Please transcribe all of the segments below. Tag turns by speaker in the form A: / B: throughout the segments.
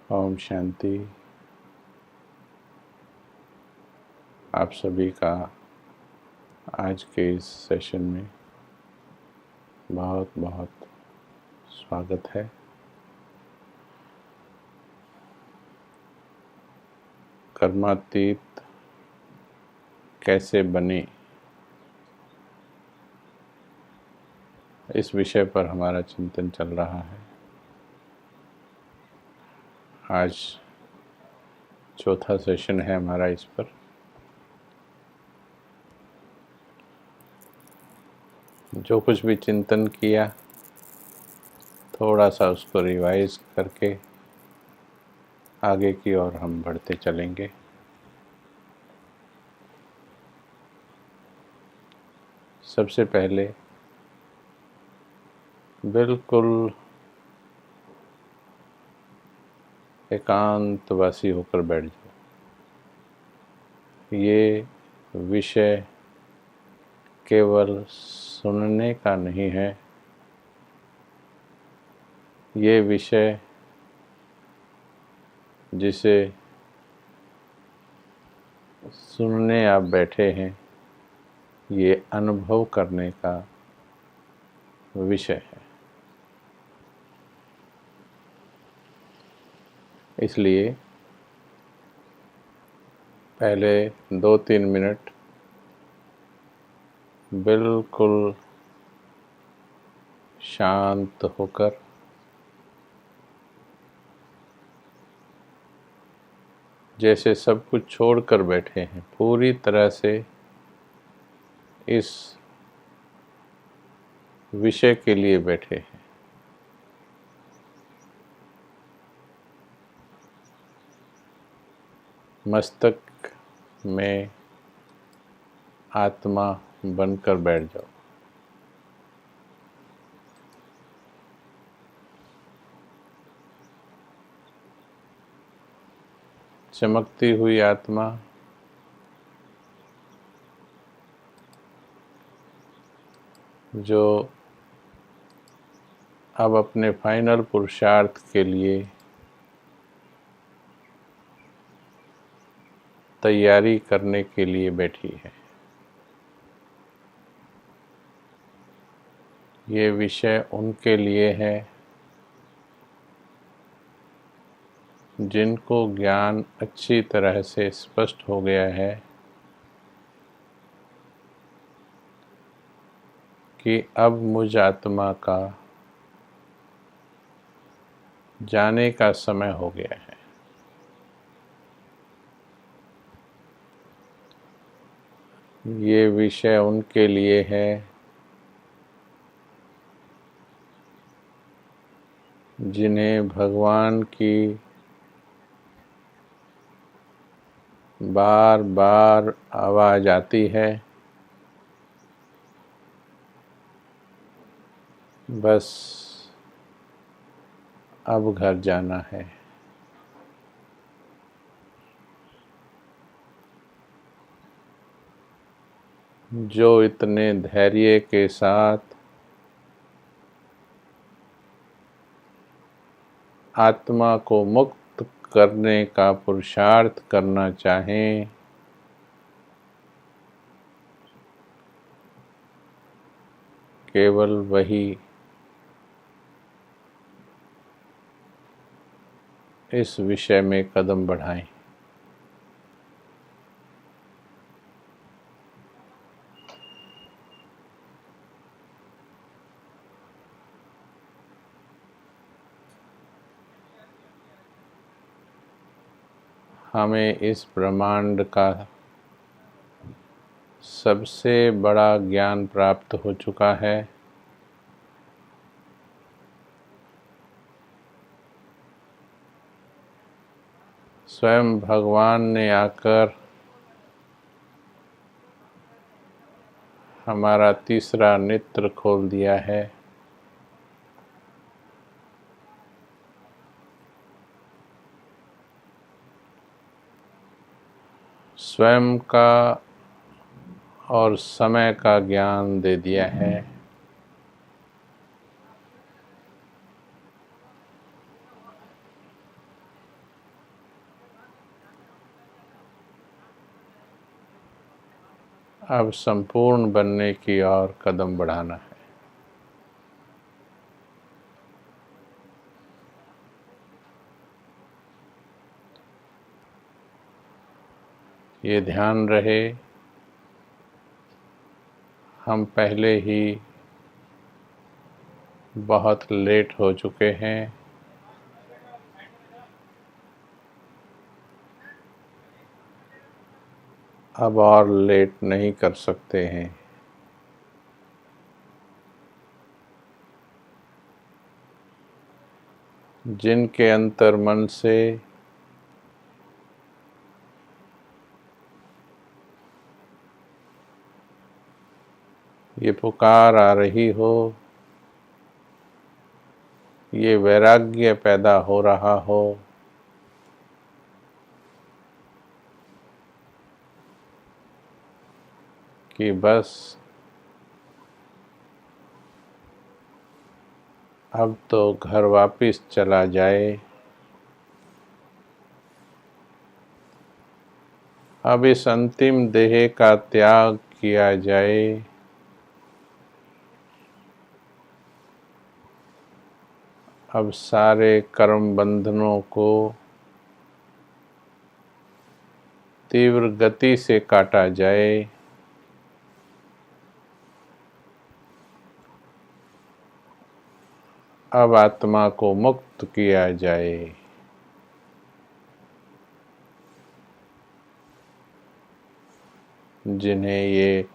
A: ओम शांति। आप सभी का आज के इस सेशन में बहुत बहुत स्वागत है। कर्मातीत कैसे बने, इस विषय पर हमारा चिंतन चल रहा है। आज चौथा सेशन है हमारा इस पर। जो कुछ भी चिंतन किया, थोड़ा सा उसको रिवाइज करके आगे की ओर हम बढ़ते चलेंगे। सबसे पहले बिल्कुल एकांतवासी होकर बैठ जाओ। ये विषय केवल सुनने का नहीं है, ये विषय जिसे सुनने आप बैठे हैं, ये अनुभव करने का विषय है। इसलिए पहले 2-3 मिनट बिल्कुल शांत होकर जैसे सब कुछ छोड़कर बैठे हैं, पूरी तरह से इस विषय के लिए बैठे हैं। मस्तक में आत्मा बनकर बैठ जाओ। चमकती हुई आत्मा जो अब अपने फाइनल पुरुषार्थ के लिए तैयारी करने के लिए बैठी है। ये विषय उनके लिए है जिनको ज्ञान अच्छी तरह से स्पष्ट हो गया है कि अब मुझ आत्मा का जाने का समय हो गया है। ये विषय उनके लिए है जिन्हें भगवान की बार बार आवाज़ आती है, बस अब घर जाना है। जो इतने धैर्य के साथ आत्मा को मुक्त करने का पुरुषार्थ करना चाहें, केवल वही इस विषय में कदम बढ़ाएं। हमें इस ब्रह्मांड का सबसे बड़ा ज्ञान प्राप्त हो चुका है। स्वयं भगवान ने आकर हमारा तीसरा नेत्र खोल दिया है। स्वयं का और समय का ज्ञान दे दिया है। अब संपूर्ण बनने की ओर कदम बढ़ाना है। ये ध्यान रहे, हम पहले ही बहुत लेट हो चुके हैं। अब और लेट नहीं कर सकते हैं। जिनके अंतर मन से ये पुकार आ रही हो, ये वैराग्य पैदा हो रहा हो, कि बस अब तो घर वापिस चला जाए, अब इस अंतिम देह का त्याग किया जाए, अब सारे कर्म बंधनों को तीव्र गति से काटा जाए, अब आत्मा को मुक्त किया जाए। जिन्हें ये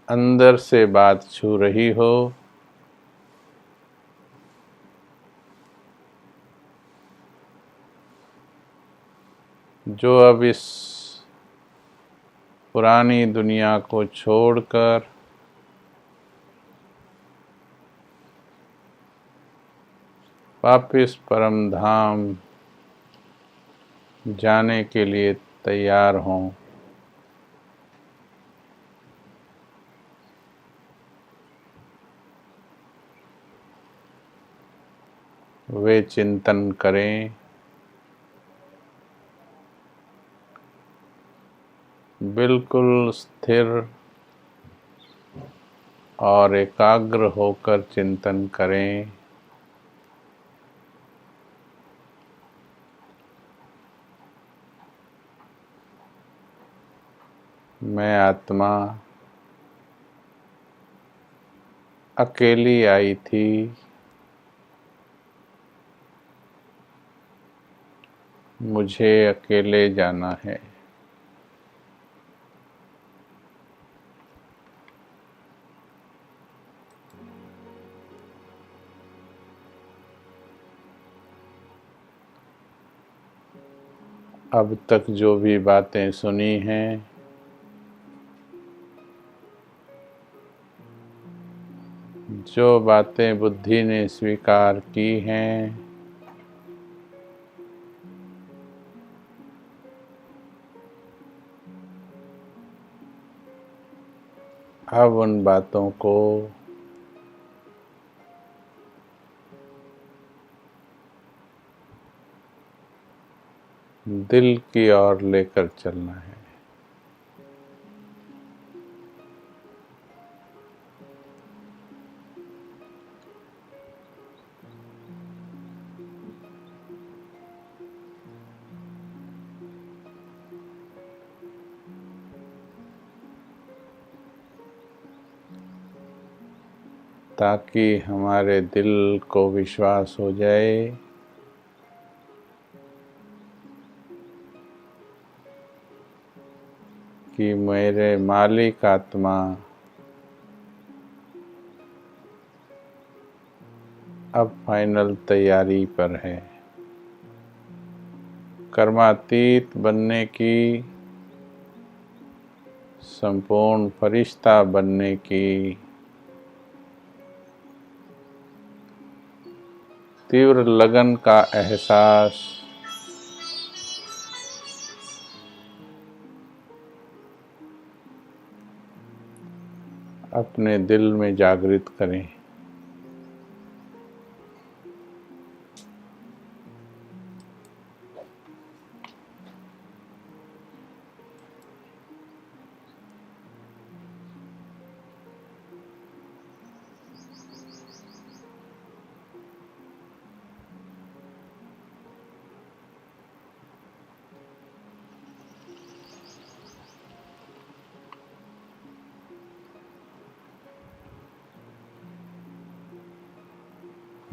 A: अंदर से बात छू रही हो, जो अब इस पुरानी दुनिया को छोड़कर वापिस परम धाम जाने के लिए तैयार हों, वे चिंतन करें, बिल्कुल स्थिर और एकाग्र होकर चिंतन करें। मैं आत्मा अकेली आई थी, मुझे अकेले जाना है। अब तक जो भी बातें सुनी हैं, जो बातें बुद्धि ने स्वीकार की हैं, अब उन बातों को दिल की ओर लेकर चलना है। ताकि हमारे दिल को विश्वास हो जाए कि मेरे मालिक आत्मा अब फाइनल तैयारी पर है। कर्मातीत बनने की, संपूर्ण फरिश्ता बनने की तीव्र लगन का एहसास अपने दिल में जागृत करें।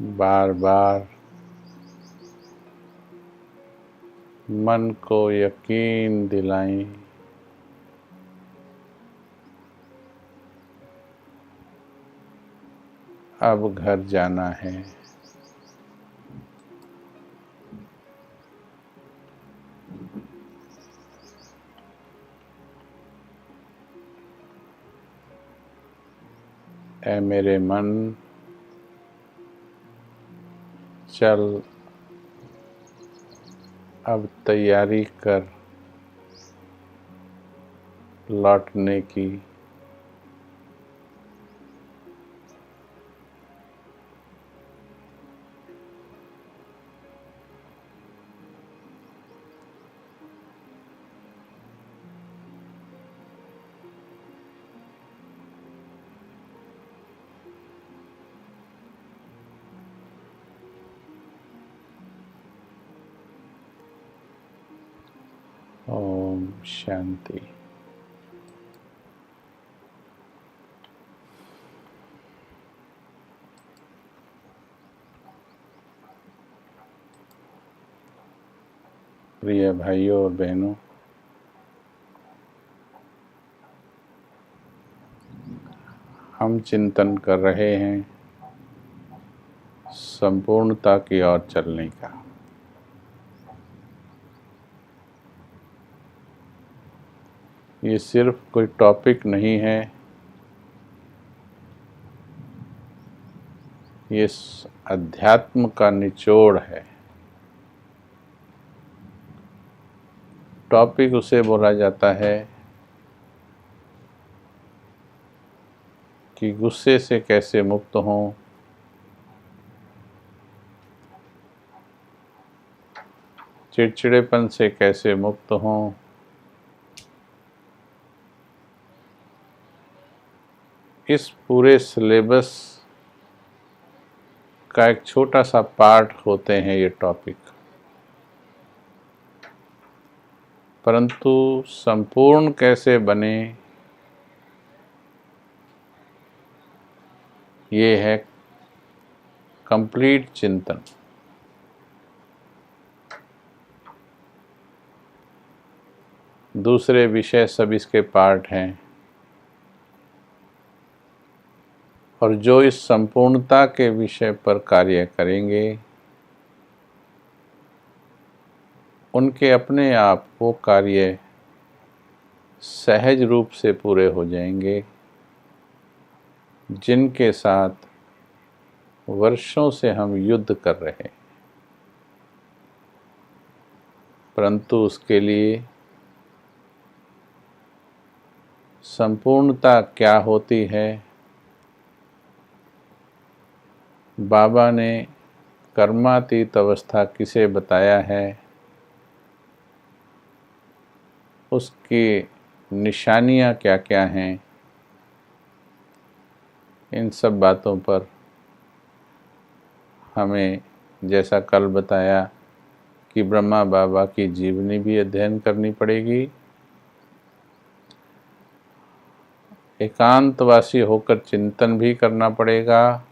A: बार बार मन को यकीन दिलाएं अब घर जाना है। ऐ मेरे मन, चल अब तैयारी कर लौटने की। ओम शांति। प्रिय भाइयों और बहनों, हम चिंतन कर रहे हैं संपूर्णता की ओर चलने का। ये सिर्फ कोई टॉपिक नहीं है, ये अध्यात्म का निचोड़ है। टॉपिक उसे बोला जाता है कि गुस्से से कैसे मुक्त हों, चिड़चिड़ेपन से कैसे मुक्त हों, इस पूरे सिलेबस का एक छोटा सा पार्ट होते हैं ये टॉपिक, परंतु संपूर्ण कैसे बने ये है कंप्लीट चिंतन। दूसरे विषय सब इसके पार्ट हैं, और जो इस संपूर्णता के विषय पर कार्य करेंगे उनके अपने आप वो कार्य सहज रूप से पूरे हो जाएंगे, जिनके साथ वर्षों से हम युद्ध कर रहे हैं। परंतु उसके लिए संपूर्णता क्या होती है, बाबा ने कर्मातीत अवस्था किसे बताया है, उसकी निशानियाँ क्या क्या हैं, इन सब बातों पर हमें, जैसा कल बताया कि ब्रह्मा बाबा की जीवनी भी अध्ययन करनी पड़ेगी, एकांतवासी होकर चिंतन भी करना पड़ेगा,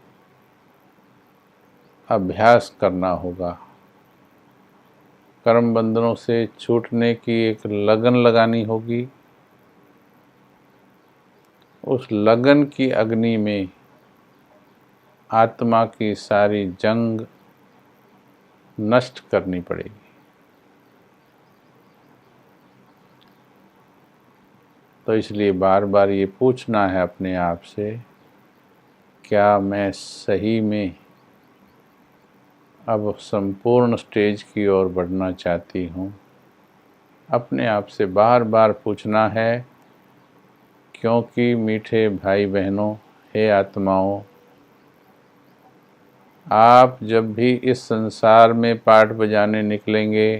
A: अभ्यास करना होगा। कर्म बंधनों से छूटने की एक लगन लगानी होगी। उस लगन की अग्नि में आत्मा की सारी जंग नष्ट करनी पड़ेगी। तो इसलिए बार बार ये पूछना है अपने आप से, क्या मैं सही में अब संपूर्ण स्टेज की ओर बढ़ना चाहती हूँ? अपने आप से बार बार पूछना है, क्योंकि मीठे भाई बहनों, हे आत्माओं, आप जब भी इस संसार में पाठ बजाने निकलेंगे,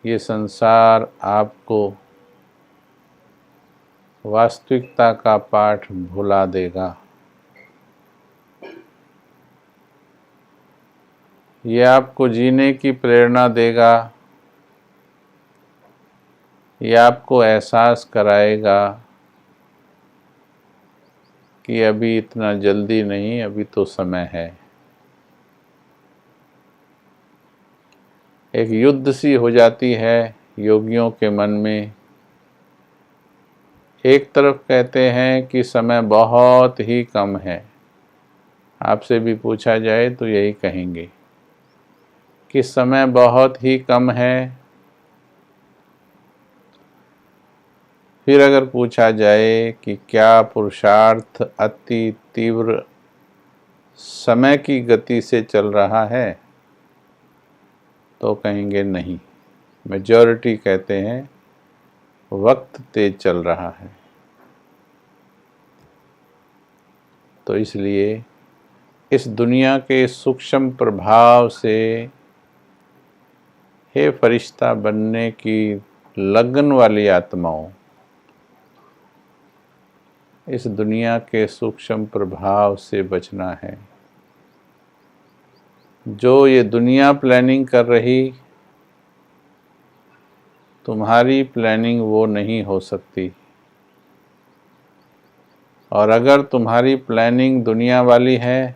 A: ये संसार आपको वास्तविकता का पाठ भुला देगा। ये आपको जीने की प्रेरणा देगा, ये आपको एहसास कराएगा कि अभी इतना जल्दी नहीं, अभी तो समय है। एक युद्ध सी हो जाती है योगियों के मन में। एक तरफ कहते हैं कि समय बहुत ही कम है, आपसे भी पूछा जाए तो यही कहेंगे कि समय बहुत ही कम है। फिर अगर पूछा जाए कि क्या पुरुषार्थ अति तीव्र समय की गति से चल रहा है, तो कहेंगे नहीं। मेजॉरिटी कहते हैं वक्त तेज चल रहा है। तो इसलिए इस दुनिया के सूक्ष्म प्रभाव से हे फरिश्ता बनने की लगन वाली आत्माओं, इस दुनिया के सूक्ष्म प्रभाव से बचना है। जो ये दुनिया प्लानिंग कर रही, तुम्हारी प्लानिंग वो नहीं हो सकती। और अगर तुम्हारी प्लानिंग दुनिया वाली है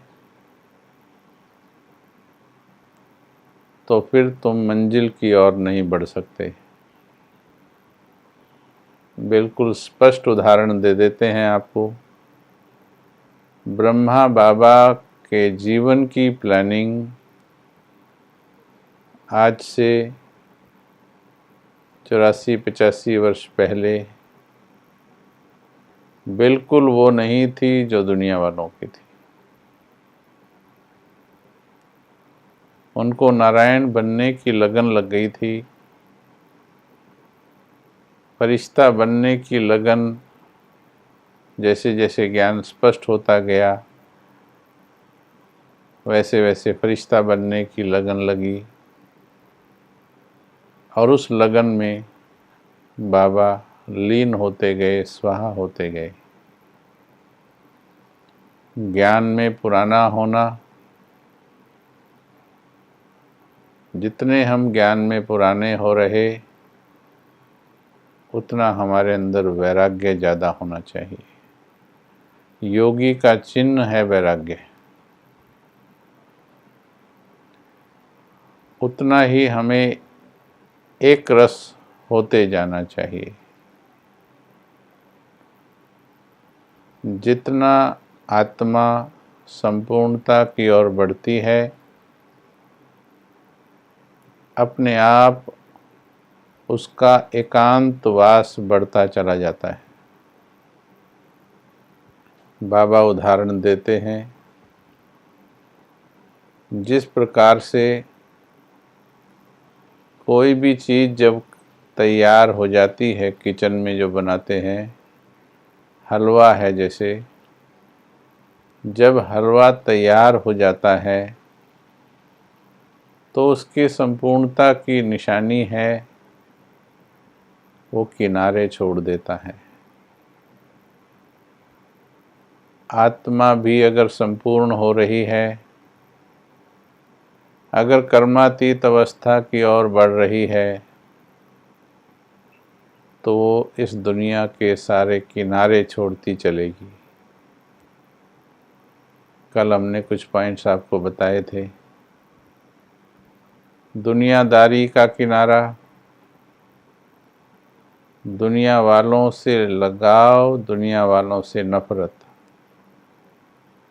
A: तो फिर तुम मंजिल की ओर नहीं बढ़ सकते। बिल्कुल स्पष्ट उदाहरण दे देते हैं आपको। ब्रह्मा बाबा के जीवन की प्लानिंग आज से 84-85 वर्ष पहले बिल्कुल वो नहीं थी जो दुनिया वालों की थी। उनको नारायण बनने की लगन लग गई थी, फरिश्ता बनने की लगन जैसे जैसे ज्ञान स्पष्ट होता गया वैसे वैसे फरिश्ता बनने की लगन लगी। और उस लगन में बाबा लीन होते गए, स्वाहा होते गए। ज्ञान में पुराना होना, जितने हम ज्ञान में पुराने हो रहे उतना हमारे अंदर वैराग्य ज़्यादा होना चाहिए। योगी का चिन्ह है वैराग्य। उतना ही हमें एक रस होते जाना चाहिए। जितना आत्मा संपूर्णता की ओर बढ़ती है, अपने आप उसका एकांतवास बढ़ता चला जाता है। बाबा उदाहरण देते हैं, जिस प्रकार से कोई भी चीज़ जब तैयार हो जाती है, किचन में जो बनाते हैं, हलवा है जैसे, जब हलवा तैयार हो जाता है तो उसकी संपूर्णता की निशानी है वो किनारे छोड़ देता है। आत्मा भी अगर संपूर्ण हो रही है, अगर कर्मातीत अवस्था की ओर बढ़ रही है, तो वो इस दुनिया के सारे किनारे छोड़ती चलेगी। कल हमने कुछ पॉइंट्स आपको बताए थे। दुनियादारी का किनारा, दुनिया वालों से लगाव, दुनिया वालों से नफरत।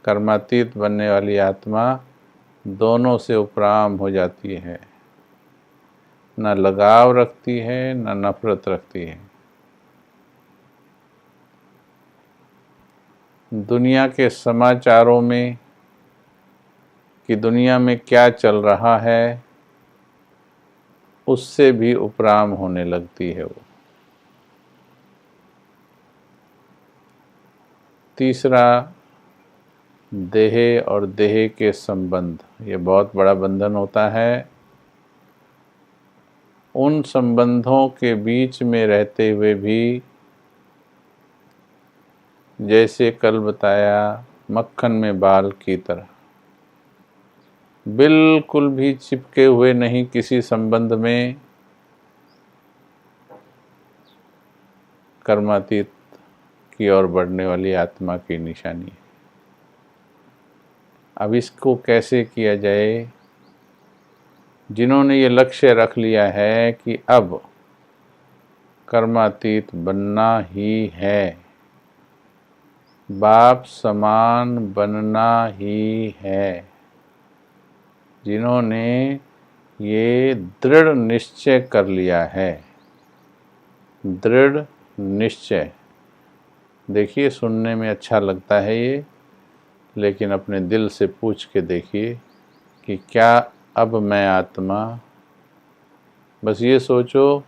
A: कर्मातीत बनने वाली आत्मा दोनों से उपराम हो जाती है, न लगाव रखती है न नफरत रखती है। दुनिया के समाचारों में कि दुनिया में क्या चल रहा है, उससे भी उपराम होने लगती है वो। तीसरा, देह और देह के संबंध, ये बहुत बड़ा बंधन होता है। उन संबंधों के बीच में रहते हुए भी, जैसे कल बताया, मक्खन में बाल की तरह बिल्कुल भी चिपके हुए नहीं किसी संबंध में, कर्मातीत की ओर बढ़ने वाली आत्मा की निशानी है। अब इसको कैसे किया जाए? जिन्होंने ये लक्ष्य रख लिया है कि अब कर्मातीत बनना ही है, बाप समान बनना ही है, जिन्होंने ये दृढ़ निश्चय कर लिया है, दृढ़ निश्चय। देखिए, सुनने में अच्छा लगता है ये, लेकिन अपने दिल से पूछ के देखिए कि क्या अब मैं आत्मा, बस ये सोचो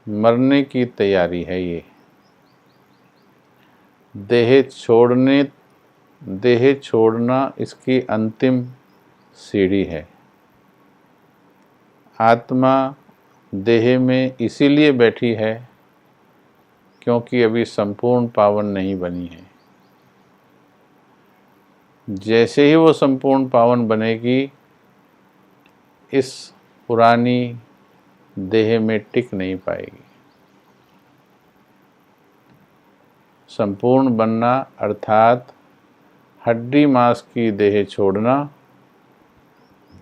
A: मरने की तैयारी है ये, देह छोड़ना इसकी अंतिम सीढ़ी है। आत्मा देह में इसीलिए बैठी है क्योंकि अभी संपूर्ण पावन नहीं बनी है। जैसे ही वो संपूर्ण पावन बनेगी, इस पुरानी देह में टिक नहीं पाएगी। संपूर्ण बनना अर्थात हड्डी मांस की देह छोड़ना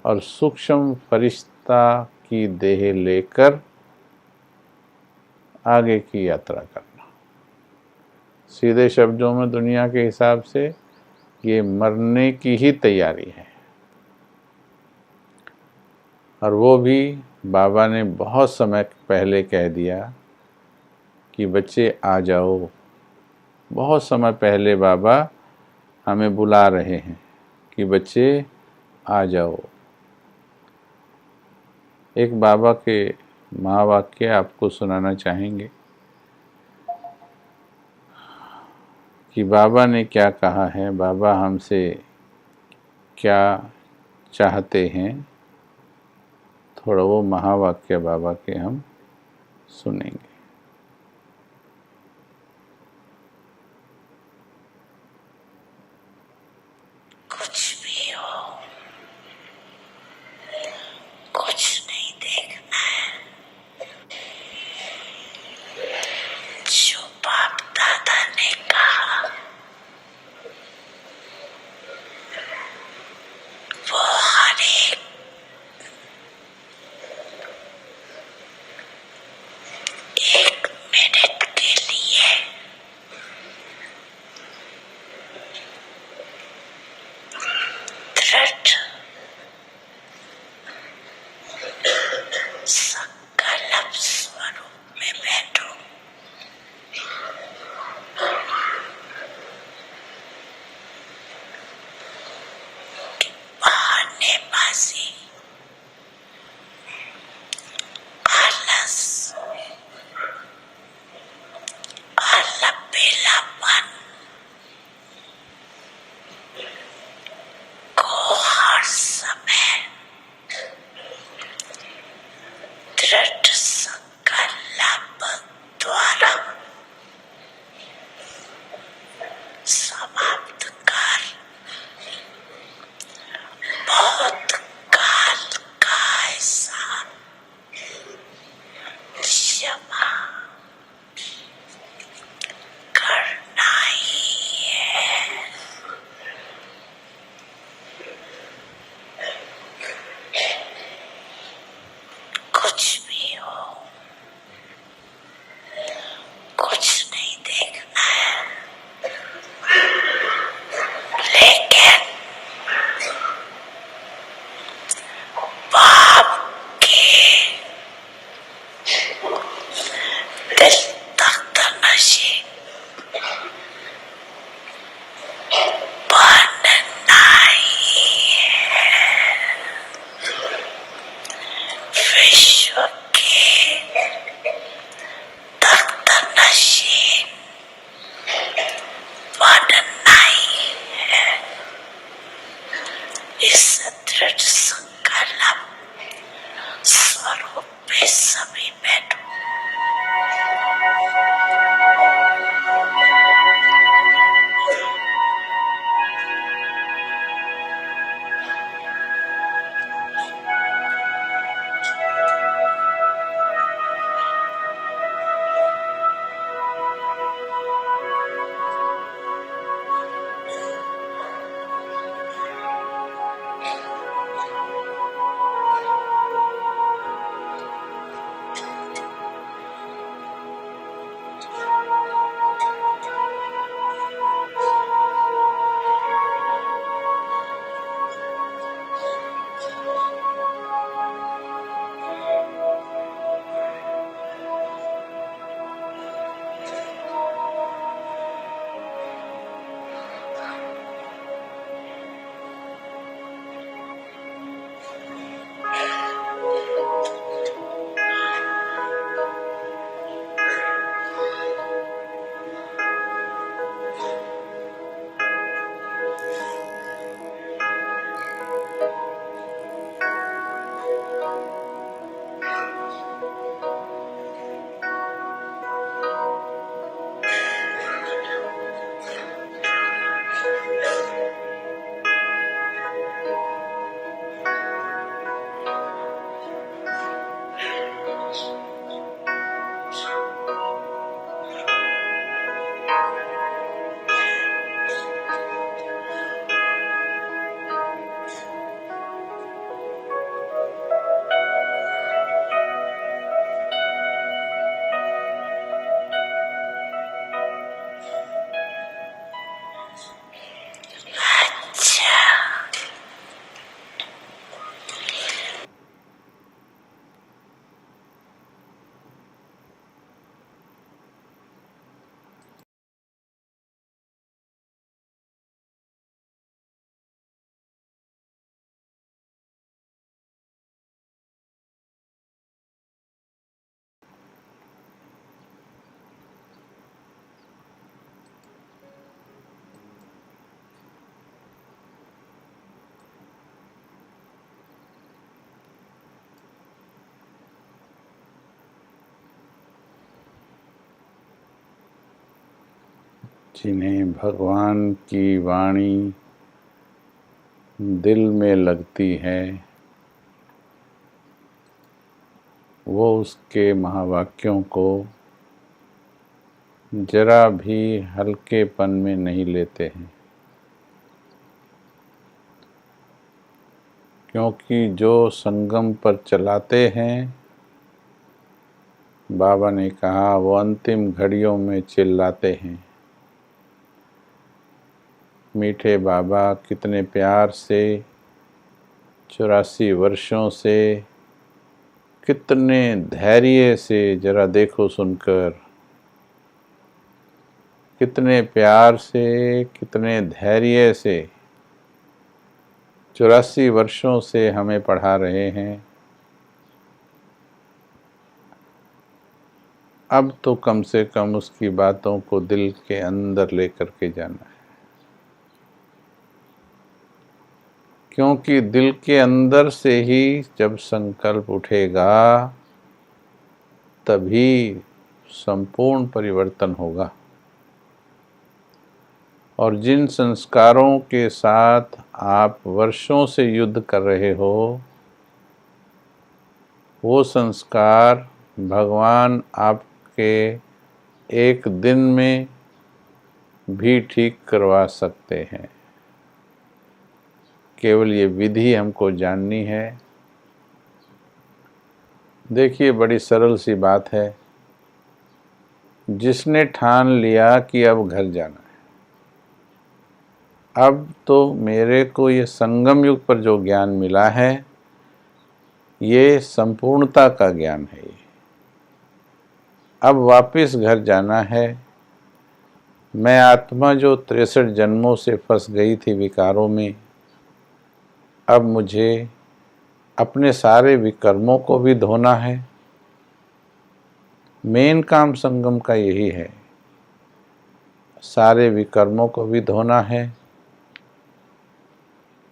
A: और सूक्ष्म फरिश्ता की देह लेकर आगे की यात्रा करना। सीधे शब्दों में दुनिया के हिसाब से ये मरने की ही तैयारी है। और वो भी बाबा ने बहुत समय पहले कह दिया कि बच्चे आ जाओ। बहुत समय पहले बाबा हमें बुला रहे हैं कि बच्चे आ जाओ। एक बाबा के महावाक्य आपको सुनाना चाहेंगे कि बाबा ने क्या कहा है, बाबा हमसे क्या चाहते हैं। थोड़ा वो महावाक्य बाबा के हम सुनेंगे।
B: कुछ भी हो, कुछ नहीं देखना है। जो बाप दादा ने कहा वो हर
A: जिन्हें भगवान की वाणी दिल में लगती है, वो उसके महावाक्यों को जरा भी हल्केपन में नहीं लेते हैं, क्योंकि जो संगम पर चलाते हैं, बाबा ने कहा, वो अंतिम घड़ियों में चिल्लाते हैं। मीठे बाबा कितने प्यार से 84 वर्षों से कितने धैर्य से, जरा देखो सुनकर, कितने प्यार से, कितने धैर्य से 84 वर्षों से हमें पढ़ा रहे हैं। अब तो कम से कम उसकी बातों को दिल के अंदर लेकर के जाना है, क्योंकि दिल के अंदर से ही जब संकल्प उठेगा तभी संपूर्ण परिवर्तन होगा। और जिन संस्कारों के साथ आप वर्षों से युद्ध कर रहे हो, वो संस्कार भगवान आपके एक दिन में भी ठीक करवा सकते हैं। केवल ये विधि हमको जाननी है। देखिए, बड़ी सरल सी बात है। जिसने ठान लिया कि अब घर जाना है, अब तो मेरे को ये संगम युग पर जो ज्ञान मिला है, ये संपूर्णता का ज्ञान है। अब वापस घर जाना है। मैं आत्मा जो 63 जन्मों से फंस गई थी विकारों में, अब मुझे अपने सारे विकर्मों को भी धोना है। मेन काम संगम का यही है, सारे विकर्मों को भी धोना है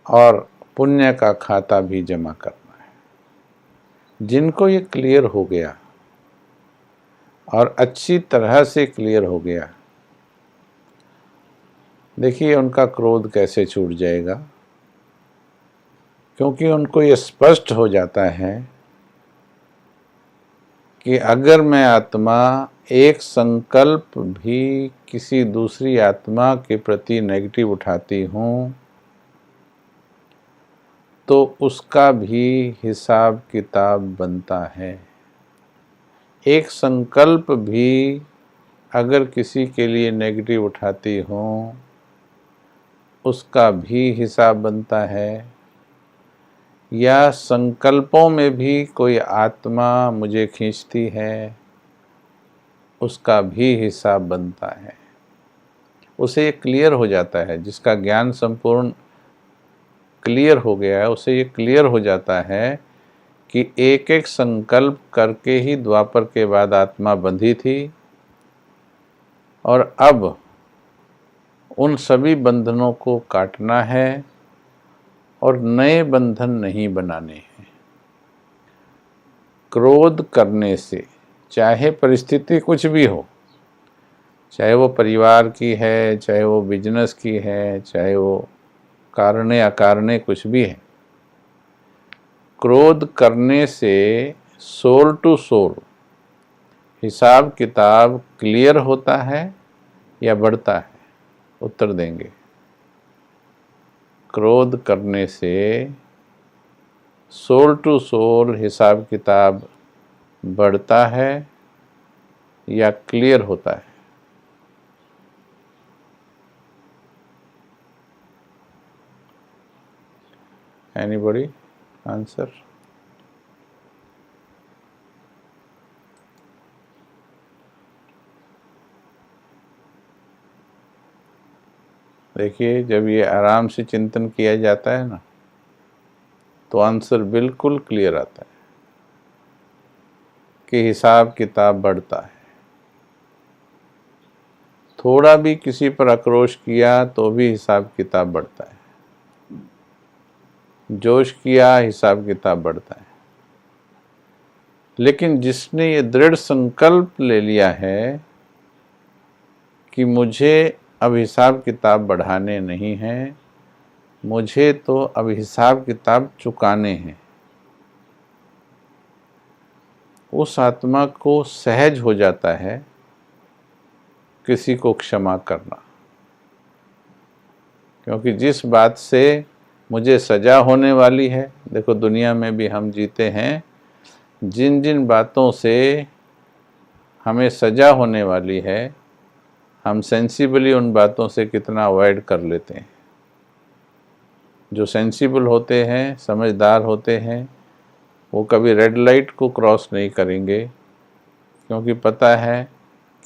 A: और पुण्य का खाता भी जमा करना है। जिनको ये क्लियर हो गया और अच्छी तरह से क्लियर हो गया, देखिए उनका क्रोध कैसे छूट जाएगा, क्योंकि उनको ये स्पष्ट हो जाता है कि अगर मैं आत्मा एक संकल्प भी किसी दूसरी आत्मा के प्रति नेगेटिव उठाती हूँ, तो उसका भी हिसाब किताब बनता है। एक संकल्प भी अगर किसी के लिए नेगेटिव उठाती हूँ, उसका भी हिसाब बनता है। या संकल्पों में भी कोई आत्मा मुझे खींचती है, उसका भी हिसाब बनता है। उसे ये क्लियर हो जाता है, जिसका ज्ञान संपूर्ण क्लियर हो गया है, उसे ये क्लियर हो जाता है कि एक एक संकल्प करके ही द्वापर के बाद आत्मा बंधी थी, और अब उन सभी बंधनों को काटना है और नए बंधन नहीं बनाने हैं। क्रोध करने से, चाहे परिस्थिति कुछ भी हो, चाहे वो परिवार की है, चाहे वो बिजनेस की है, चाहे वो कारणे अकारणे कुछ भी है, क्रोध करने से सोल टू सोल हिसाब किताब क्लियर होता है या बढ़ता है? उत्तर देंगे। क्रोध करने से सोल टू सोल हिसाब किताब बढ़ता है या क्लियर होता है? Anybody answer? देखिए, जब ये आराम से चिंतन किया जाता है ना, तो आंसर बिल्कुल क्लियर आता है कि हिसाब किताब बढ़ता है। थोड़ा भी किसी पर आक्रोश किया तो भी हिसाब किताब बढ़ता है, जोश किया हिसाब किताब बढ़ता है। लेकिन जिसने ये दृढ़ संकल्प ले लिया है कि मुझे अब हिसाब किताब बढ़ाने नहीं हैं, मुझे तो अब हिसाब किताब चुकाने हैं। उस आत्मा को सहज हो जाता है किसी को क्षमा करना, क्योंकि जिस बात से मुझे सज़ा होने वाली है, देखो दुनिया में भी हम जीते हैं, जिन जिन बातों से हमें सज़ा होने वाली है, हम सेंसिबली उन बातों से कितना अवॉइड कर लेते हैं। जो सेंसिबल होते हैं, समझदार होते हैं, वो कभी रेड लाइट को क्रॉस नहीं करेंगे, क्योंकि पता है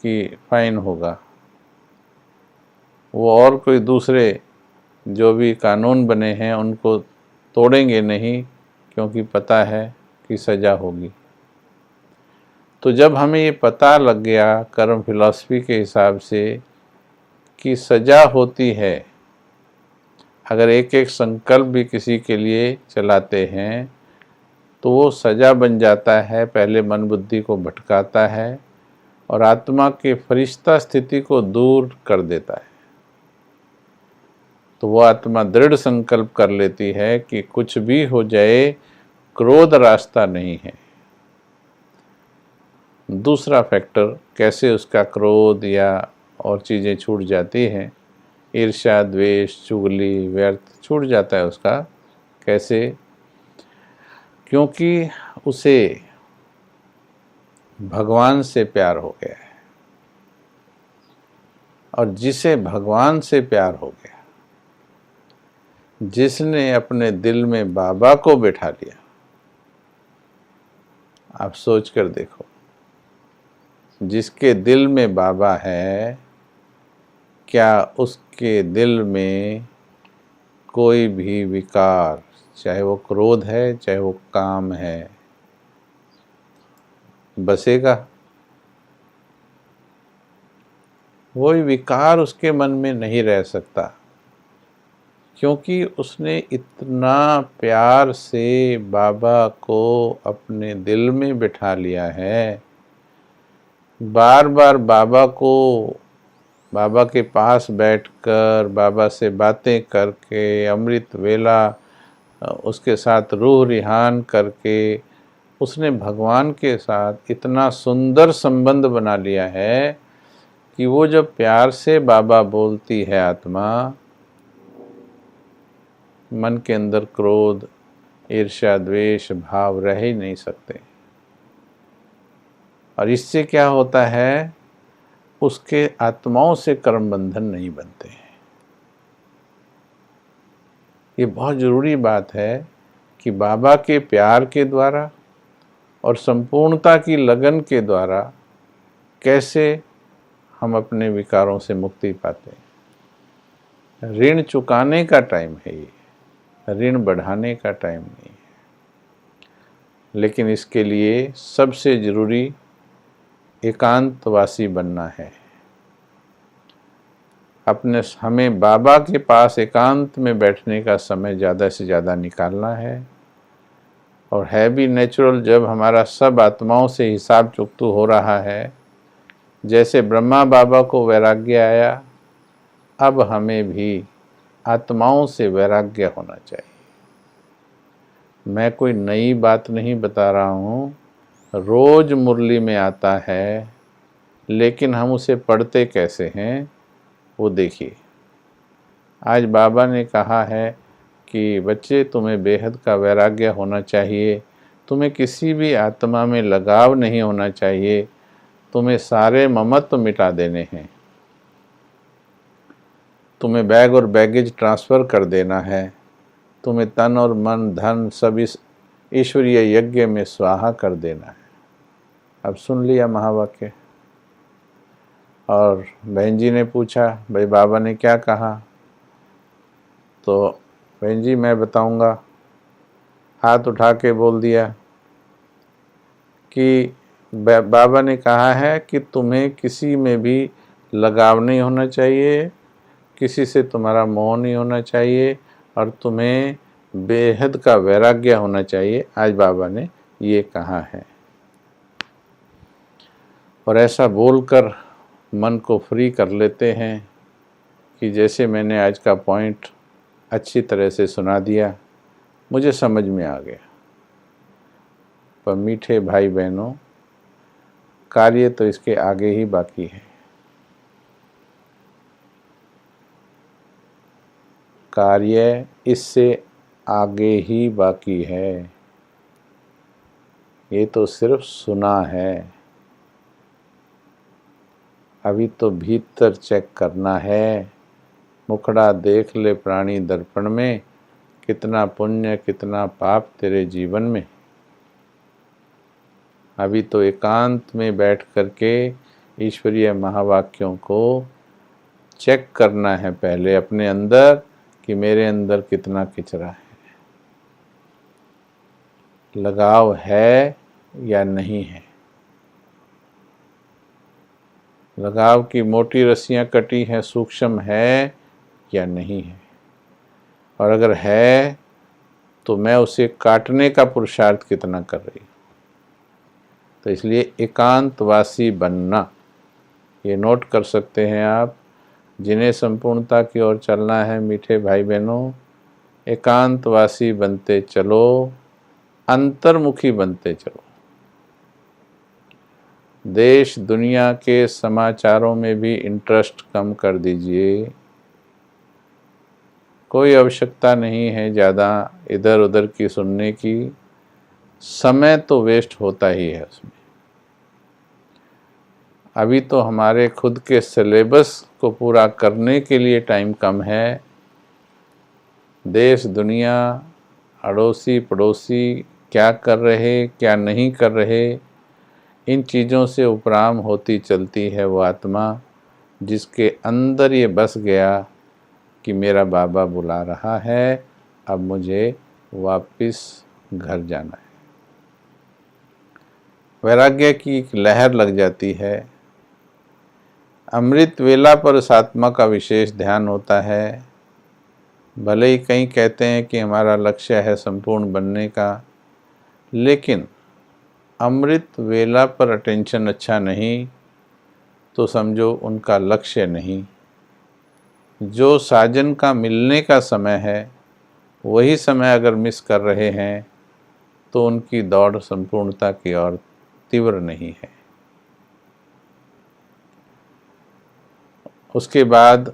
A: कि फाइन होगा। वो और कोई दूसरे जो भी कानून बने हैं उनको तोड़ेंगे नहीं, क्योंकि पता है कि सज़ा होगी। तो जब हमें ये पता लग गया कर्म फिलॉसफी के हिसाब से कि सज़ा होती है, अगर एक एक संकल्प भी किसी के लिए चलाते हैं तो वो सज़ा बन जाता है, पहले मन बुद्धि को भटकाता है और आत्मा के फरिश्ता स्थिति को दूर कर देता है। तो वो आत्मा दृढ़ संकल्प कर लेती है कि कुछ भी हो जाए, क्रोध रास्ता नहीं है। दूसरा फैक्टर, कैसे उसका क्रोध या और चीज़ें छूट जाती हैं, ईर्ष्या, द्वेष, चुगली, व्यर्थ छूट जाता है उसका। कैसे? क्योंकि उसे भगवान से प्यार हो गया है, और जिसे भगवान से प्यार हो गया, जिसने अपने दिल में बाबा को बैठा लिया, आप सोच कर देखो, जिसके दिल में बाबा है, क्या उसके दिल में कोई भी विकार, चाहे वो क्रोध है, चाहे वो काम है, बसेगा? वही विकार उसके मन में नहीं रह सकता, क्योंकि उसने इतना प्यार से बाबा को अपने दिल में बिठा लिया है। बार बार बाबा के पास बैठकर, बाबा से बातें करके, अमृत वेला उसके साथ रूह रिहान करके उसने भगवान के साथ इतना सुंदर संबंध बना लिया है कि वो जब प्यार से बाबा बोलती है आत्मा, मन के अंदर क्रोध, ईर्ष्या, द्वेष भाव रह ही नहीं सकते। और इससे क्या होता है, उसके आत्माओं से कर्म बंधन नहीं बनते हैं। ये बहुत ज़रूरी बात है कि बाबा के प्यार के द्वारा और संपूर्णता की लगन के द्वारा कैसे हम अपने विकारों से मुक्ति पाते हैं। ऋण चुकाने का टाइम है ये, ऋण बढ़ाने का टाइम नहीं है। लेकिन इसके लिए सबसे ज़रूरी एकांतवासी बनना है। हमें बाबा के पास एकांत में बैठने का समय ज़्यादा से ज़्यादा निकालना है। और है भी नेचुरल, जब हमारा सब आत्माओं से हिसाब चुकतू हो रहा है। जैसे ब्रह्मा बाबा को वैराग्य आया, अब हमें भी आत्माओं से वैराग्य होना चाहिए। मैं कोई नई बात नहीं बता रहा हूँ, रोज मुरली में आता है, लेकिन हम उसे पढ़ते कैसे हैं वो देखिए। आज बाबा ने कहा है कि बच्चे, तुम्हें बेहद का वैराग्य होना चाहिए, तुम्हें किसी भी आत्मा में लगाव नहीं होना चाहिए, तुम्हें सारे ममत्व मिटा देने हैं, तुम्हें बैग और बैगेज ट्रांसफ़र कर देना है, तुम्हें तन और मन धन सब इस ईश्वरीय यज्ञ में स्वाहा कर देना है। अब सुन लिया महावाक्य। और बहन जी ने पूछा, भाई बाबा ने क्या कहा? तो बहन जी मैं बताऊंगा, हाथ उठा के बोल दिया कि बाबा ने कहा है कि तुम्हें किसी में भी लगाव नहीं होना चाहिए, किसी से तुम्हारा मोह नहीं होना चाहिए, और तुम्हें बेहद का वैराग्य होना चाहिए। आज बाबा ने ये कहा है। और ऐसा बोलकर मन को फ्री कर लेते हैं कि जैसे मैंने आज का पॉइंट अच्छी तरह से सुना दिया, मुझे समझ में आ गया। पर मीठे भाई बहनों, कार्य तो इसके आगे ही बाकी है। कार्य इससे आगे ही बाकी है। ये तो सिर्फ सुना है, अभी तो भीतर चेक करना है। मुखड़ा देख ले प्राणी दर्पण में, कितना पुण्य कितना पाप तेरे जीवन में। अभी तो एकांत में बैठ करके ईश्वरीय महावाक्यों को चेक करना है पहले अपने अंदर, कि मेरे अंदर कितना किचरा है, लगाव है या नहीं है। लगाव की मोटी रस्सियां कटी हैं, सूक्ष्म है या नहीं है। और अगर है तो मैं उसे काटने का पुरुषार्थ कितना कर रही हूँ। तो इसलिए एकांतवासी बनना, ये नोट कर सकते हैं आप। जिन्हें संपूर्णता की ओर चलना है मीठे भाई बहनों, एकांतवासी बनते चलो, अंतर्मुखी बनते चलो। देश दुनिया के समाचारों में भी इंटरेस्ट कम कर दीजिए। कोई आवश्यकता नहीं है ज़्यादा इधर उधर की सुनने की, समय तो वेस्ट होता ही है उसमें। अभी तो हमारे खुद के सिलेबस को पूरा करने के लिए टाइम कम है। देश दुनिया, अड़ोसी पड़ोसी क्या कर रहे क्या नहीं कर रहे, इन चीज़ों से उपराम होती चलती है वो आत्मा जिसके अंदर ये बस गया कि मेरा बाबा बुला रहा है, अब मुझे वापस घर जाना है। वैराग्य की एक लहर लग जाती है। अमृत वेला पर उस आत्मा का विशेष ध्यान होता है। भले ही कई कहते हैं कि हमारा लक्ष्य है संपूर्ण बनने का, लेकिन अमृत वेला पर अटेंशन अच्छा नहीं तो समझो उनका लक्ष्य नहीं। जो साजन का मिलने का समय है वही समय अगर मिस कर रहे हैं तो उनकी दौड़ संपूर्णता की ओर तीव्र नहीं है। उसके बाद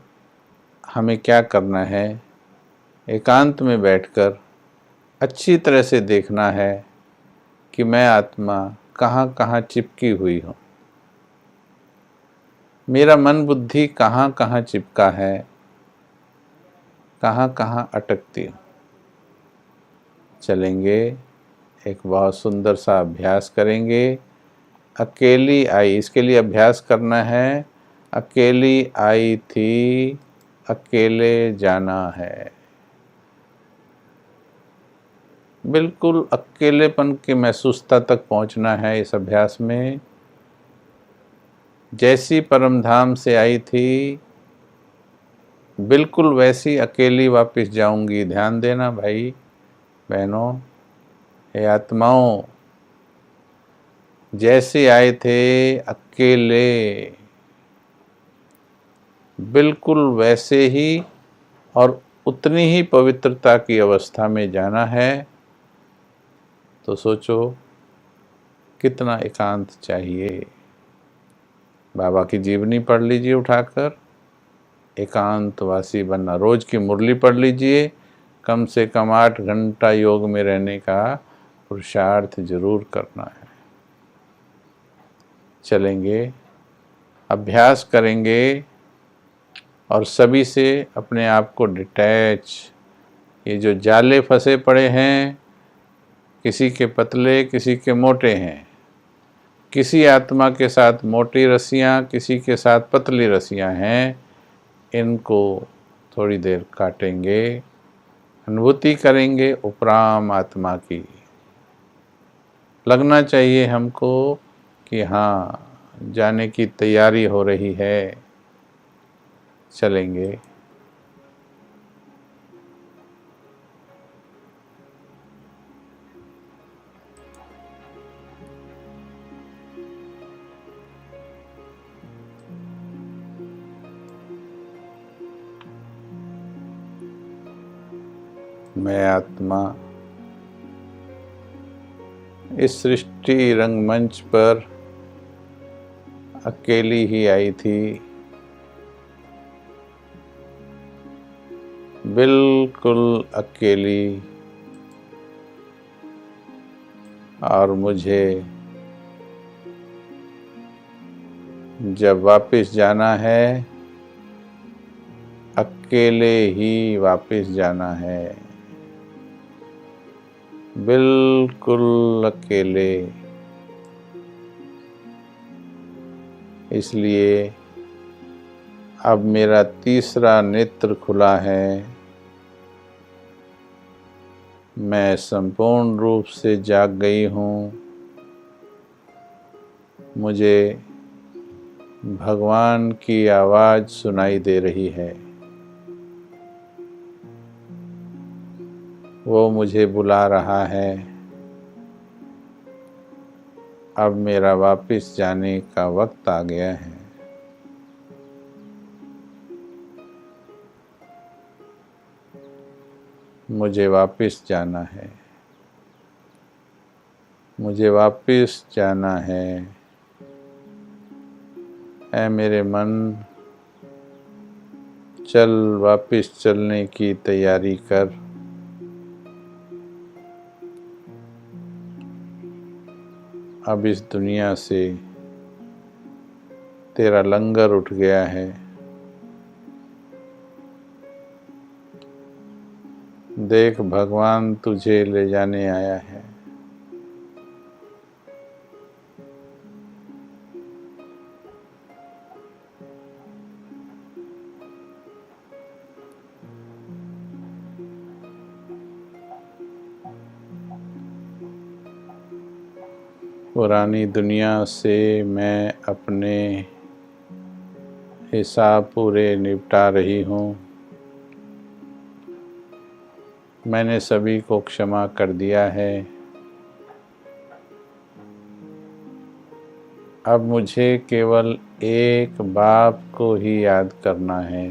A: हमें क्या करना है, एकांत में बैठकर अच्छी तरह से देखना है कि मैं आत्मा कहाँ कहाँ चिपकी हुई हूँ, मेरा मन बुद्धि कहाँ कहाँ चिपका है, कहाँ कहाँ अटकती हूँ। चलेंगे, एक बहुत सुंदर सा अभ्यास करेंगे। अकेली आई, इसके लिए अभ्यास करना है। अकेली आई थी, अकेले जाना है। बिल्कुल अकेलेपन की महसूसता तक पहुंचना है इस अभ्यास में। जैसी परमधाम से आई थी बिल्कुल वैसी अकेली वापस जाऊंगी। ध्यान देना भाई बहनों, हे आत्माओं, जैसे आए थे अकेले बिल्कुल वैसे ही और उतनी ही पवित्रता की अवस्था में जाना है। तो सोचो कितना एकांत चाहिए। बाबा की जीवनी पढ़ लीजिए उठाकर, एकांतवासी बनना। रोज की मुरली पढ़ लीजिए, कम से कम 8 घंटा योग में रहने का पुरुषार्थ जरूर करना है। चलेंगे, अभ्यास करेंगे और सभी से अपने आप को डिटैच। ये जो जाले फंसे पड़े हैं, किसी के पतले किसी के मोटे हैं, किसी आत्मा के साथ मोटी रस्सियाँ किसी के साथ पतली रस्सियाँ हैं, इनको थोड़ी देर काटेंगे, अनुभूति करेंगे उपराम आत्मा की। लगना चाहिए हमको कि हाँ जाने की तैयारी हो रही है। चलेंगे, मैं आत्मा इस सृष्टि रंगमंच पर अकेली ही आई थी, बिल्कुल अकेली। और मुझे जब वापस जाना है, अकेले ही वापस जाना है, बिल्कुल अकेले। इसलिए अब मेरा तीसरा नेत्र खुला है। मैं संपूर्ण रूप से जाग गई हूँ। मुझे भगवान की आवाज़ सुनाई दे रही है। वो मुझे बुला रहा है। अब मेरा वापस जाने का वक्त आ गया है। मुझे वापस जाना है। मुझे वापस जाना है। ऐ मेरे मन, चल, वापस चलने की तैयारी कर। अब इस दुनिया से तेरा लंगर उठ गया है। देख, भगवान तुझे ले जाने आया है। पुरानी दुनिया से मैं अपने हिसाब पूरे निपटा रही हूँ। मैंने सभी को क्षमा कर दिया है। अब मुझे केवल एक बाप को ही याद करना है।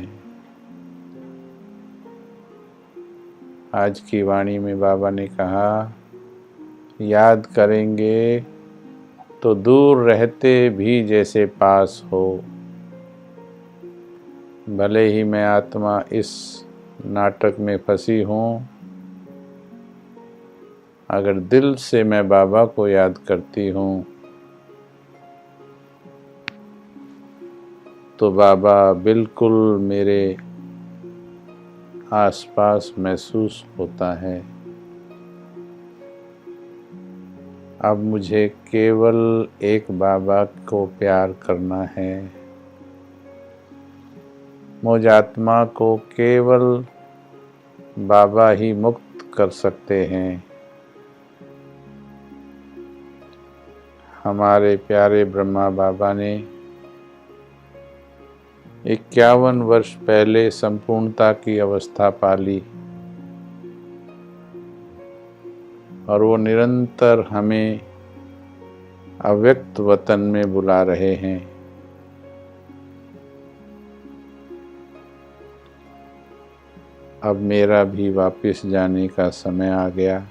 A: आज की वाणी में बाबा ने कहा, याद करेंगे तो दूर रहते भी जैसे पास हो। भले ही मैं आत्मा इस नाटक में फंसी हूँ, अगर दिल से मैं बाबा को याद करती हूँ तो बाबा बिल्कुल मेरे आसपास महसूस होता है। अब मुझे केवल एक बाबा को प्यार करना है। मुझ आत्मा को केवल बाबा ही मुक्त कर सकते हैं। हमारे प्यारे ब्रह्मा बाबा ने 51 वर्ष पहले संपूर्णता की अवस्था पाली और वो निरंतर हमें अव्यक्त वतन में बुला रहे हैं। अब मेरा भी वापस जाने का समय आ गया।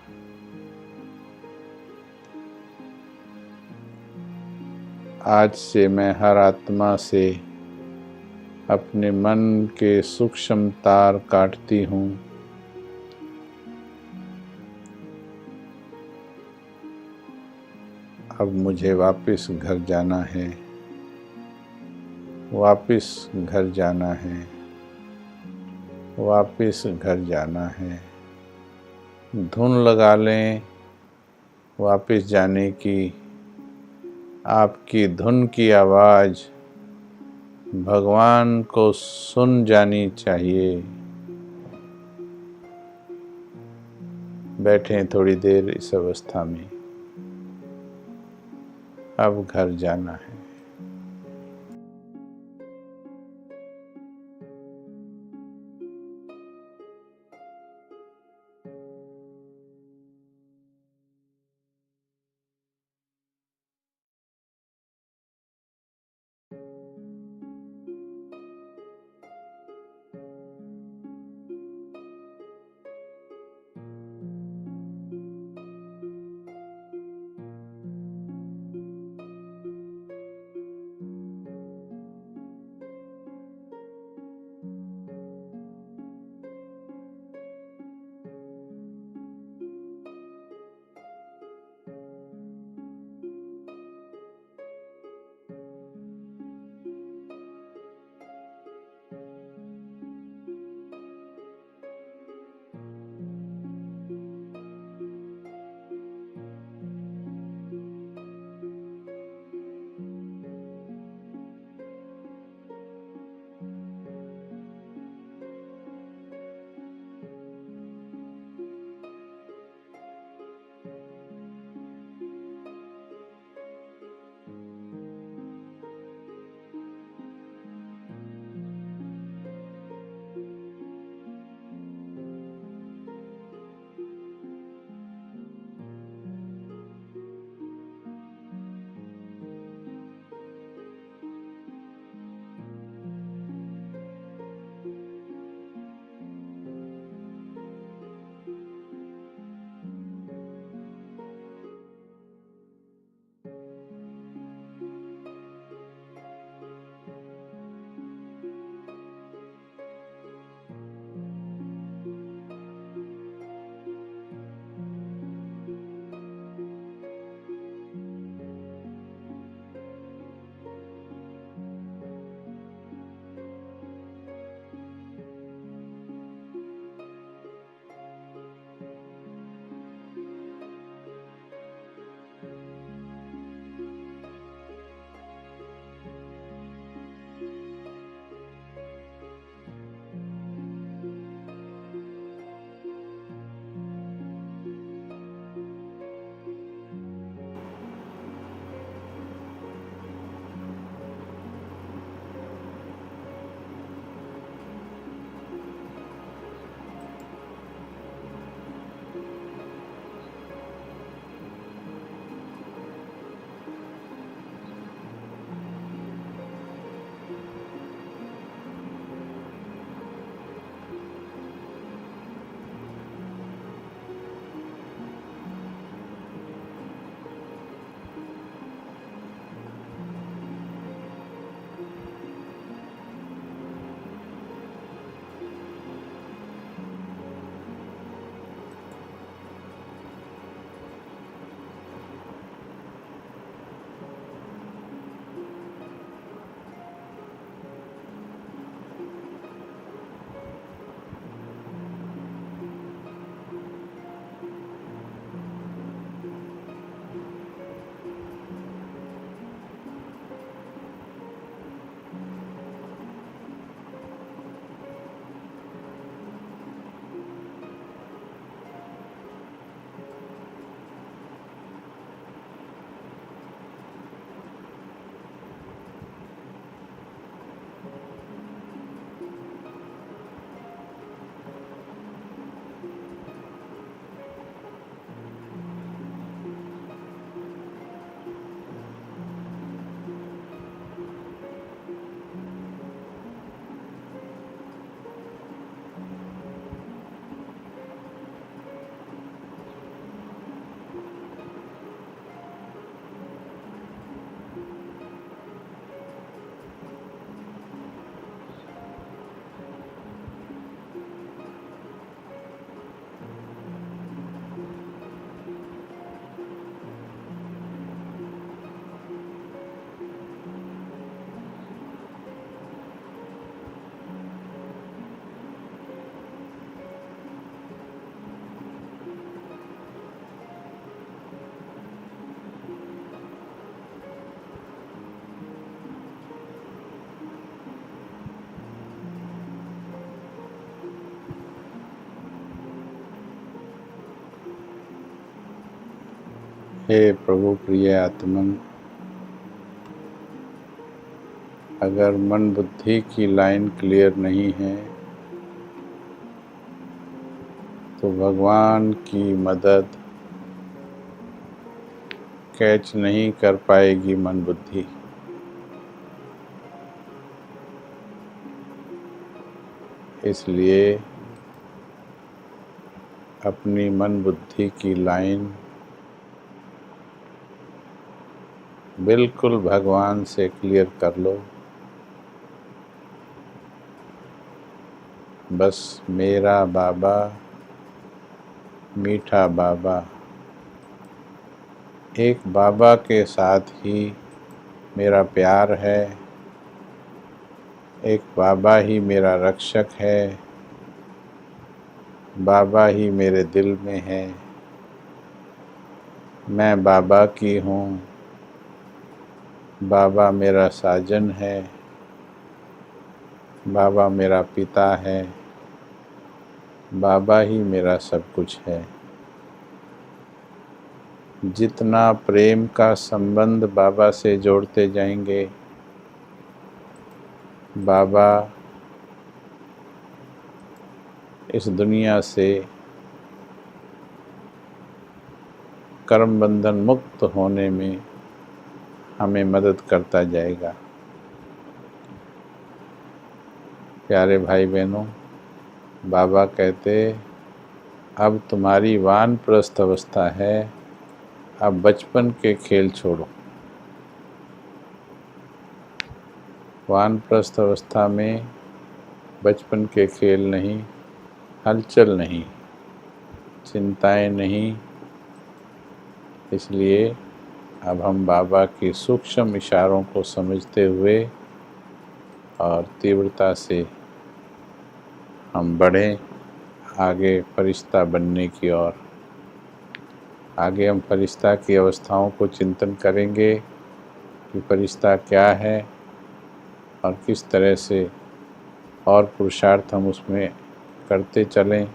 A: आज से मैं हर आत्मा से अपने मन के सूक्ष्म तार काटती हूँ। अब मुझे वापस घर जाना है। वापस घर जाना है। वापस घर जाना है। धुन लगा लें वापस जाने की। आपकी धुन की आवाज़ भगवान को सुन जानी चाहिए। बैठें थोड़ी देर इस अवस्था में। अब घर जाना है। हे प्रभु प्रिय आत्मन, अगर मन बुद्धि की लाइन क्लियर नहीं है तो भगवान की मदद कैच नहीं कर पाएगी मन बुद्धि। इसलिए अपनी मन बुद्धि की लाइन बिल्कुल भगवान से क्लियर कर लो। बस मेरा बाबा, मीठा बाबा, एक बाबा के साथ ही मेरा प्यार है, एक बाबा ही मेरा रक्षक है, बाबा ही मेरे दिल में है, मैं बाबा की हूँ, बाबा मेरा साजन है, बाबा मेरा पिता है, बाबा ही मेरा सब कुछ है। जितना प्रेम का संबंध बाबा से जोड़ते जाएंगे, बाबा इस दुनिया से कर्म बंधन मुक्त होने में हमें मदद करता जाएगा। प्यारे भाई बहनों, बाबा कहते अब तुम्हारी वानप्रस्थ अवस्था है, अब बचपन के खेल छोड़ो। वानप्रस्थ अवस्था में बचपन के खेल नहीं, हलचल नहीं, चिंताएं नहीं। इसलिए अब हम बाबा के सूक्ष्म इशारों को समझते हुए और तीव्रता से हम बढ़ें आगे फरिश्ता बनने की ओर। आगे हम फरिश्ता की अवस्थाओं को चिंतन करेंगे कि फरिश्ता क्या है और किस तरह से और पुरुषार्थ हम उसमें करते चलें।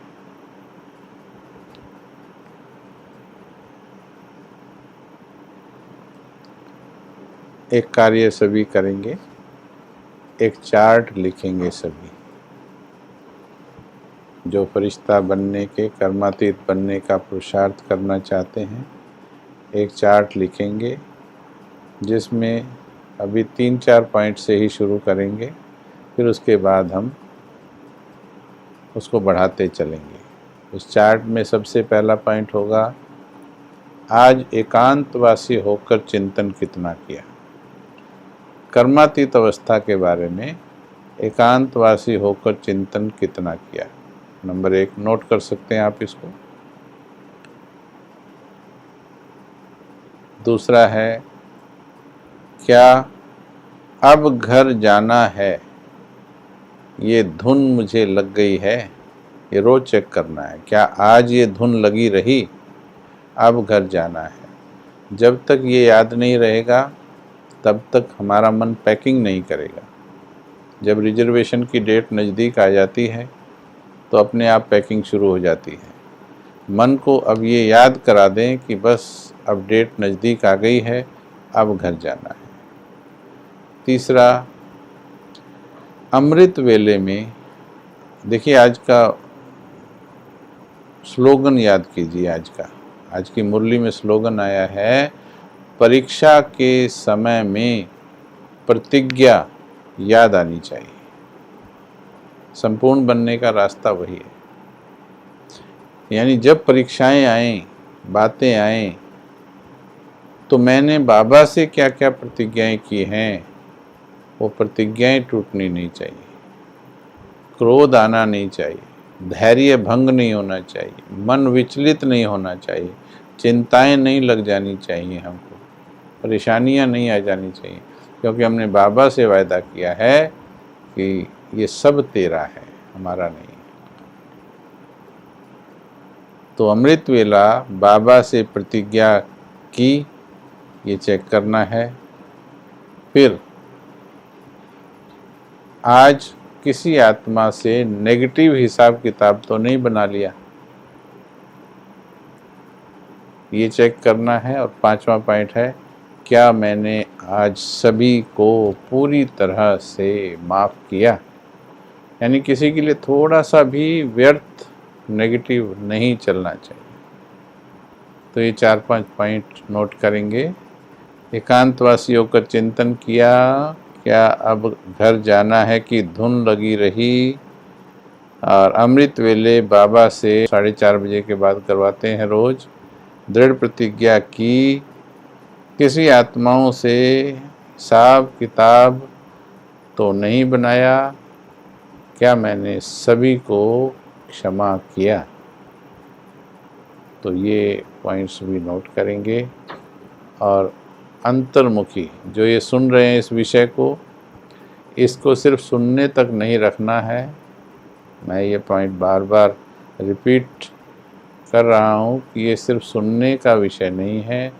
A: एक कार्य सभी करेंगे, एक चार्ट लिखेंगे सभी। जो फरिश्ता बनने के, कर्मातीत बनने का पुरुषार्थ करना चाहते हैं, एक चार्ट लिखेंगे जिसमें अभी 3-4 पॉइंट से ही शुरू करेंगे, फिर उसके बाद हम उसको बढ़ाते चलेंगे। उस चार्ट में सबसे पहला पॉइंट होगा, आज एकांतवासी होकर चिंतन कितना किया। कर्मातीत अवस्था के बारे में एकांतवासी होकर चिंतन कितना किया। नंबर 1 नोट कर सकते हैं आप इसको। दूसरा है, क्या अब घर जाना है, ये धुन मुझे लग गई है। ये रोज चेक करना है, क्या आज ये धुन लगी रही, अब घर जाना है। जब तक ये याद नहीं रहेगा तब तक हमारा मन पैकिंग नहीं करेगा। जब रिजर्वेशन की डेट नज़दीक आ जाती है तो अपने आप पैकिंग शुरू हो जाती है। मन को अब ये याद करा दें कि बस अब डेट नज़दीक आ गई है, अब घर जाना है। तीसरा, अमृत वेले में देखिए, आज का स्लोगन याद कीजिए। आज की मुरली में स्लोगन आया है, परीक्षा के समय में प्रतिज्ञा याद आनी चाहिए। संपूर्ण बनने का रास्ता वही है। यानी जब परीक्षाएं आएं, बातें आएं, तो मैंने बाबा से क्या क्या प्रतिज्ञाएं की हैं, वो प्रतिज्ञाएं टूटनी नहीं चाहिए, क्रोध आना नहीं चाहिए, धैर्य भंग नहीं होना चाहिए, मन विचलित नहीं होना चाहिए, चिंताएं नहीं लग जानी चाहिए, हमको परेशानियां नहीं आ जानी चाहिए, क्योंकि हमने बाबा से वायदा किया है कि ये सब तेरा है, हमारा नहीं। तो अमृत वेला बाबा से प्रतिज्ञा की, ये चेक करना है। फिर आज किसी आत्मा से नेगेटिव हिसाब किताब तो नहीं बना लिया। ये चेक करना है। और 5वां पॉइंट है, क्या मैंने आज सभी को पूरी तरह से माफ़ किया। यानी किसी के लिए थोड़ा सा भी व्यर्थ नेगेटिव नहीं चलना चाहिए। तो ये 4-5 पॉइंट नोट करेंगे। एकांतवासी होकर चिंतन किया, क्या अब घर जाना है कि धुन लगी रही। और अमृत वेले बाबा से 4:30 बजे के बाद करवाते हैं रोज। दृढ़ प्रतिज्ञा की, किसी आत्माओं से हिसाब किताब तो नहीं बनाया, क्या मैंने सभी को क्षमा किया। तो ये पॉइंट्स भी नोट करेंगे। और अंतर्मुखी जो ये सुन रहे हैं इस विषय को, इसको सिर्फ सुनने तक नहीं रखना है। मैं ये पॉइंट बार बार रिपीट कर रहा हूँ कि ये सिर्फ सुनने का विषय नहीं है।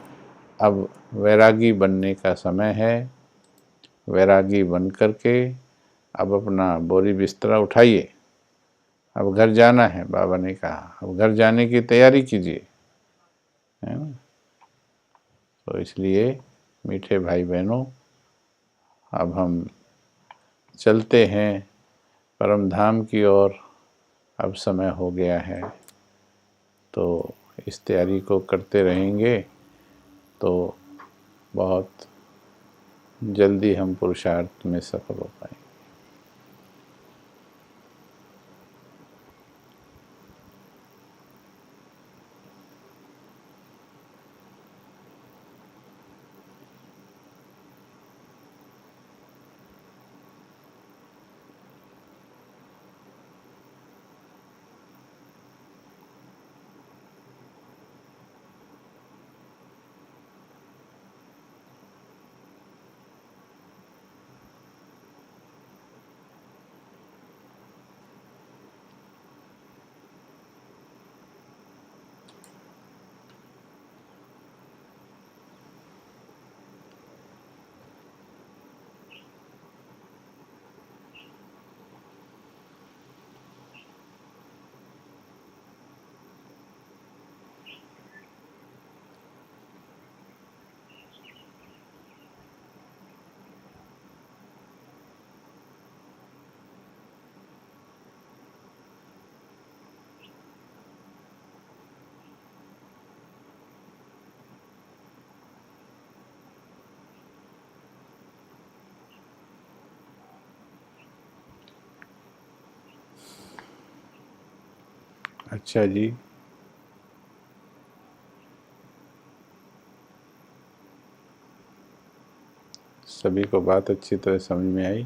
A: अब वैरागी बनने का समय है। वैरागी बन करके अब अपना बोरी बिस्तरा उठाइए। अब घर जाना है, बाबा ने कहा, अब घर जाने की तैयारी कीजिए, है ना। तो इसलिए मीठे भाई बहनों, अब हम चलते हैं परम धाम की ओर। अब समय हो गया है, तो इस तैयारी को करते रहेंगे तो बहुत जल्दी हम पुरुषार्थ में सफल हो पाएंगे। अच्छा जी, सभी को बात अच्छी तरह समझ में आई।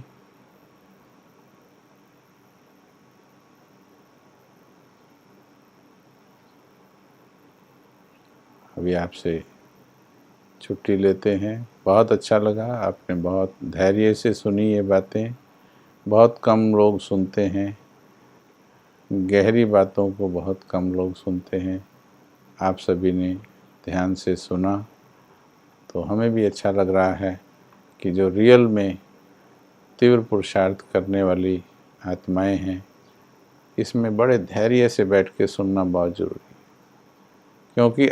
A: अभी आपसे छुट्टी लेते हैं। बहुत अच्छा लगा, आपने बहुत धैर्य से सुनी ये बातें। बहुत कम लोग सुनते हैं, गहरी बातों को बहुत कम लोग सुनते हैं। आप सभी ने ध्यान से सुना, तो हमें भी अच्छा लग रहा है कि जो रियल में तीव्र पुरुषार्थ करने वाली आत्माएं हैं, इसमें बड़े धैर्य से बैठ के सुनना बहुत ज़रूरी है। क्योंकि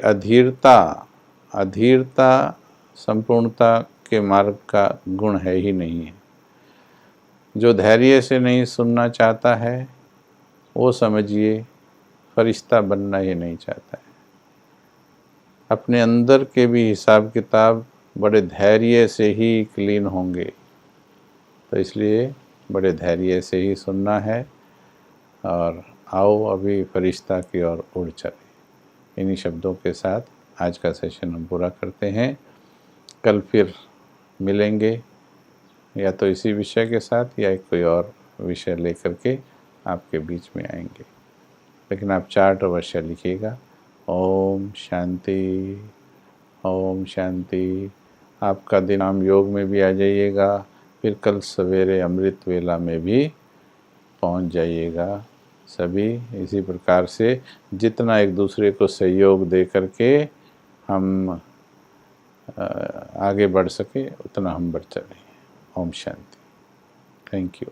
A: अधीरता संपूर्णता के मार्ग का गुण है ही नहीं है। जो धैर्य से नहीं सुनना चाहता है, वो समझिए फरिश्ता बनना ही नहीं चाहता है। अपने अंदर के भी हिसाब किताब बड़े धैर्य से ही क्लीन होंगे। तो इसलिए बड़े धैर्य से ही सुनना है। और आओ अभी फरिश्ता की ओर उड़ चले। इन्हीं शब्दों के साथ आज का सेशन हम पूरा करते हैं। कल फिर मिलेंगे, या तो इसी विषय के साथ या कोई और विषय लेकर के आपके बीच में आएंगे। लेकिन आप चार्ट अवश्य लिखिएगा। ओम शांति, ओम शांति। आपका दिन नाम योग में भी आ जाइएगा, फिर कल सवेरे अमृत वेला में भी पहुंच जाइएगा। सभी इसी प्रकार से जितना एक दूसरे को सहयोग दे करके हम आगे बढ़ सके, उतना हम बढ़ चलें। ओम शांति। Thank you.